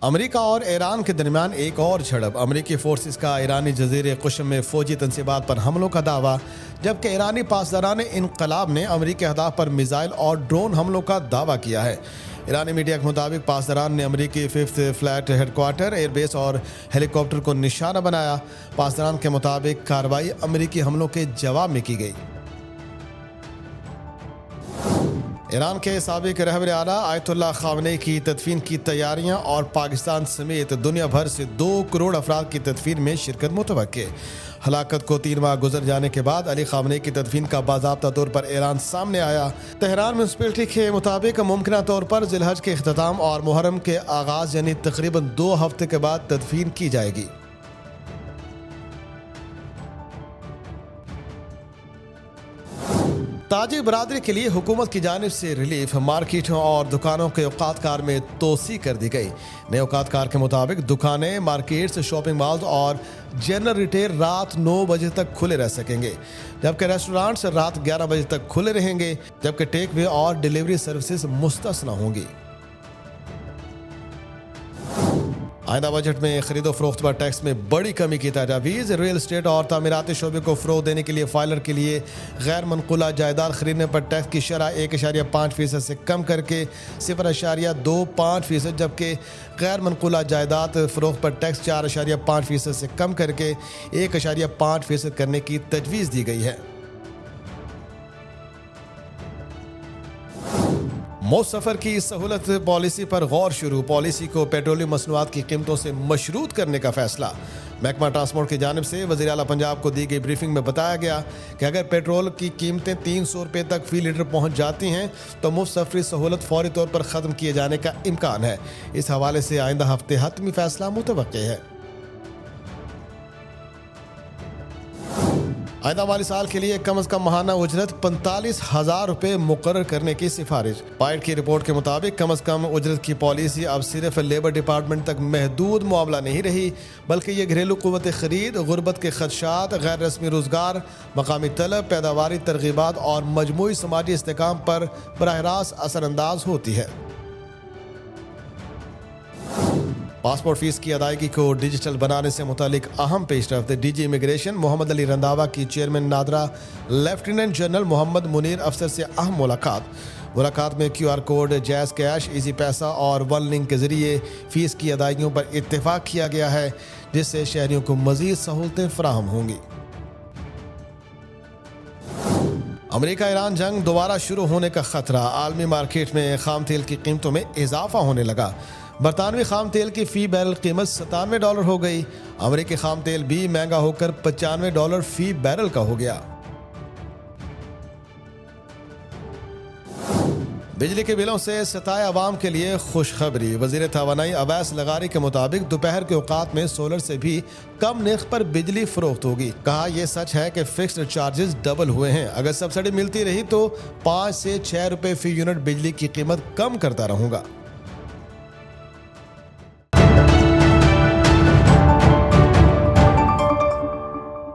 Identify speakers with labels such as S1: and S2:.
S1: امریکہ اور ایران کے درمیان ایک اور جھڑپ۔ امریکی فورسز کا ایرانی جزیرے قشم میں فوجی تنصیبات پر حملوں کا دعویٰ، جبکہ ایرانی پاسداران انقلاب نے امریکی اہداف پر میزائل اور ڈرون حملوں کا دعویٰ کیا ہے۔ ایرانی میڈیا کے مطابق پاسداران نے امریکی 5th fleet headquarter, air base اور ہیلی کاپٹر کو نشانہ بنایا۔ پاسداران کے مطابق کارروائی امریکی حملوں کے جواب میں کی گئی۔ ایران کے سابق رہبر اعلیٰ آیت اللہ خامنئی کی تدفین کی تیاریاں اور پاکستان سمیت دنیا بھر سے 2 کروڑ افراد کی تدفین میں شرکت متوقع۔ ہلاکت کو 3 ماہ گزر جانے کے بعد علی خامنئی کی تدفین کا باضابطہ طور پر اعلان سامنے آیا۔ تہران میونسپلٹی کے مطابق ممکنہ طور پر ذی الحج کے اختتام اور محرم کے آغاز یعنی تقریباً 2 ہفتے کے بعد تدفین کی جائے گی۔ تاجر برادری کے لیے حکومت کی جانب سے ریلیف، مارکیٹوں اور دکانوں کے اوقات کار میں توسیع کر دی گئی۔ نئے اوقات کار کے مطابق دکانیں، مارکیٹس، شاپنگ مالز اور جنرل ریٹیل رات 9 بجے تک کھلے رہ سکیں گے، جبکہ ریسٹورانٹس رات 11 بجے تک کھلے رہیں گے، جبکہ ٹیک وے اور ڈیلیوری سروسز مستثنی ہوں گی۔ آئندہ بجٹ میں خرید و فروخت پر ٹیکس میں بڑی کمی کی تجاویز۔ ریل اسٹیٹ اور تعمیراتی شعبے کو فروغ دینے کے لیے فائلر کے لیے غیر منقولہ جائیداد خریدنے پر ٹیکس کی شرح 1.5% سے کم کر کے 0.25%، جبکہ غیر منقولہ جائیداد فروخت پر ٹیکس 4.5% سے کم کر کے 1.5% کرنے کی تجویز دی گئی ہے۔ موت سفر کی سہولت پالیسی پر غور شروع۔ پالیسی کو پیٹرولیم مصنوعات کی قیمتوں سے مشروط کرنے کا فیصلہ۔ محکمہ ٹرانسپورٹ کی جانب سے وزیر اعلیٰ پنجاب کو دی گئی بریفنگ میں بتایا گیا کہ اگر پیٹرول کی قیمتیں 300 روپے تک فی لیٹر پہنچ جاتی ہیں تو مفت سفری سہولت فوری طور پر ختم کیے جانے کا امکان ہے۔ اس حوالے سے آئندہ ہفتے حتمی فیصلہ متوقع ہے۔ آئندہ مالی سال کے لیے کم از کم ماہانہ اجرت 45,000 روپے مقرر کرنے کی سفارش۔ پائٹ کی رپورٹ کے مطابق کم از کم اجرت کی پالیسی اب صرف لیبر ڈپارٹمنٹ تک محدود معاملہ نہیں رہی، بلکہ یہ گھریلو قوت خرید، غربت کے خدشات، غیر رسمی روزگار، مقامی طلب، پیداواری ترغیبات اور مجموعی سماجی استحکام پر براہ راست اثر انداز ہوتی ہے۔ پاسپورٹ فیس کی ادائیگی کو ڈیجیٹل بنانے سے متعلق اہم پیش رفت۔ ڈی جی امیگریشن محمد علی رنداوا کی چیئرمین نادرا لیفٹیننٹ جنرل محمد منیر افسر سے اہم ملاقات میں QR کوڈ، جیز کیش، ایزی پیسہ اور ون لنک کے ذریعے فیس کی ادائیگیوں پر اتفاق کیا گیا ہے، جس سے شہریوں کو مزید سہولتیں فراہم ہوں گی۔ امریکہ ایران جنگ دوبارہ شروع ہونے کا خطرہ۔ عالمی مارکیٹ میں خام تیل کی قیمتوں میں اضافہ ہونے لگا۔ برطانوی خام تیل کی فی بیرل قیمت $97 ہو گئی۔ امریکی خام تیل بھی مہنگا ہو کر $95 فی بیرل کا ہو گیا۔ بجلی کے بلوں سے ستائے عوام کے لیے خوشخبری۔ وزیر توانائی اویس لغاری کے مطابق دوپہر کے اوقات میں سولر سے بھی کم نرخ پر بجلی فروخت ہوگی۔ کہا یہ سچ ہے کہ فکسڈ چارجز ڈبل ہوئے ہیں۔ اگر سبسڈی ملتی رہی تو 5 سے 6 روپے فی یونٹ بجلی کی قیمت کم کرتا رہوں گا۔